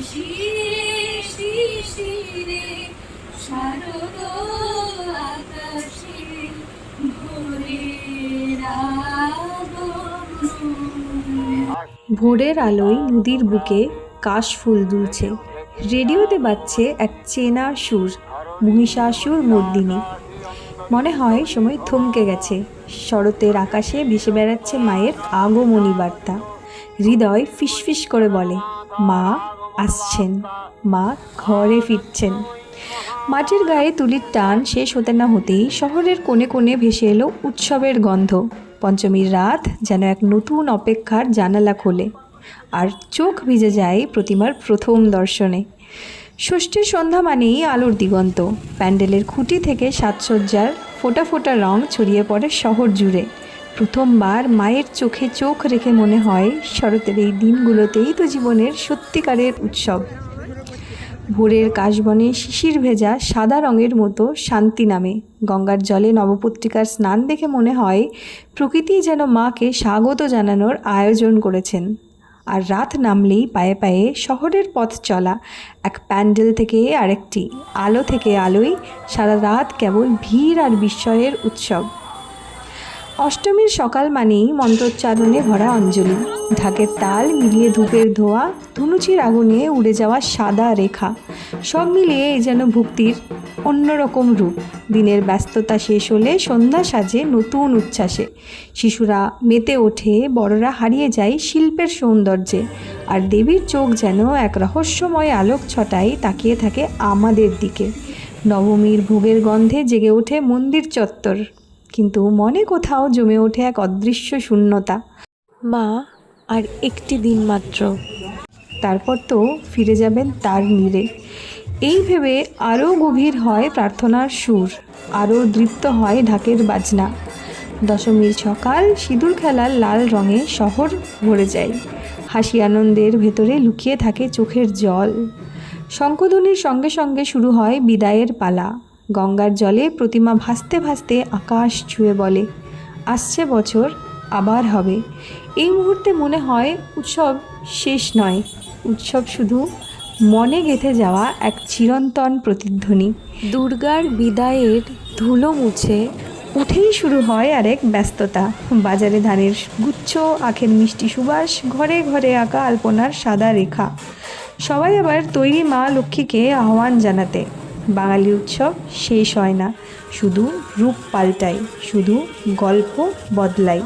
শিশির শিশিরে শারদ আকাশে ভোরের আগমন। ভোরের আলোয় নদীর বুকে কাশফুল দুলছে, রেডিওতে বাজছে এক চেনা সুর, মহিষাসুর মর্দিনী। মনে হয় সময় থমকে গেছে, শরতের আকাশে ভেসে বেড়াচ্ছে মায়ের আগমনী বার্তা। হৃদয় ফিসফিস করে বলে, মা আসছেন, মা ঘরে ফিরছেন। মাটির গায়ে তুলির টান শেষ হতে না হতেই শহরের কোণে কোণে ভেসে এলো উৎসবের গন্ধ। পঞ্চমীর রাত যেন এক নতুন অপেক্ষার জানালা খোলে, আর চোখ ভিজে যায় প্রতিমার প্রথম দর্শনে। ষষ্ঠীর সন্ধ্যা মানেই আলোর দিগন্ত, প্যান্ডেলের খুঁটি থেকে সাজসজ্জার ফোঁটা ফোঁটা রং ছড়িয়ে পড়ে শহর জুড়ে। প্রথমবার মায়ের চোখে চোখ রেখে মনে হয় শরতের এই দিনগুলোতেই তো জীবনের সত্যিকারের উৎসব। ভোরের কাশবনে শিশির ভেজা সাদা রঙের মতো শান্তি নামে। গঙ্গার জলে নবপত্রিকার স্নান দেখে মনে হয় প্রকৃতি যেন মাকে স্বাগত জানানোর আয়োজন করেছেন। আর রাত নামলেই পায়ে পায়ে শহরের পথ চলা, এক প্যান্ডেল থেকে আরেকটি, আলো থেকে আলোয় সারা রাত কেবল ভিড় আর বিস্ময়ের উৎসব। অষ্টমীর সকাল মানেই মন্ত্রোচ্চারণে ভরা অঞ্জলি, ঢাকের তাল মিলিয়ে ধূপের ধোঁয়া, ধুনুচির আগুনে উড়ে যাওয়া সাদা রেখা, সব মিলিয়ে এই যেন ভক্তির অন্যরকম রূপ। দিনের ব্যস্ততা শেষ হলে সন্ধ্যা সাজে নতুন উচ্ছ্বাসে, শিশুরা মেতে ওঠে, বড়রা হারিয়ে যায় শিল্পের সৌন্দর্যে, আর দেবীর চোখ যেন এক রহস্যময় আলোক ছটায় তাকিয়ে থাকে আমাদের দিকে। নবমীর ভোগের গন্ধে জেগে ওঠে মন্দির চত্বর, কিন্তু মনে কোথাও জমে ওঠে এক অদৃশ্য শূন্যতা। মা আর একটি দিন মাত্র, তারপর তো ফিরে যাবেন তার নীড়ে। এই ভেবে আরও গভীর হয় প্রার্থনার সুর, আরও দৃপ্ত হয় ঢাকের বাজনা। দশমীর সকাল, সিঁদুর খেলার লাল রঙে শহর ভরে যায়, হাসি আনন্দের ভেতরে লুকিয়ে থাকে চোখের জল। শঙ্খধ্বনির সঙ্গে সঙ্গে শুরু হয় বিদায়ের পালা। গঙ্গার জলে প্রতিমা ভাসতে ভাসতে আকাশ ছুঁয়ে বলে, আসছে বছর আবার হবে। এই মুহূর্তে মনে হয় উৎসব শেষ নয়, উৎসব শুধু মনে গেঁথে যাওয়া এক চিরন্তন প্রতিধ্বনি। দুর্গার বিদায়ের ধুলো মুছে উঠেই শুরু হয় আরেক ব্যস্ততা। বাজারে ধানের গুচ্ছ, আখের মিষ্টি সুবাস, ঘরে ঘরে আঁকা আলপনার সাদা রেখা। সবাই আবার তৈরি মা লক্ষ্মীকে আহ্বান জানাতে। বাঙালি উৎসব শেষ হয় না, শুধু রূপ পাল্টায়, শুধু গল্প বদলায়।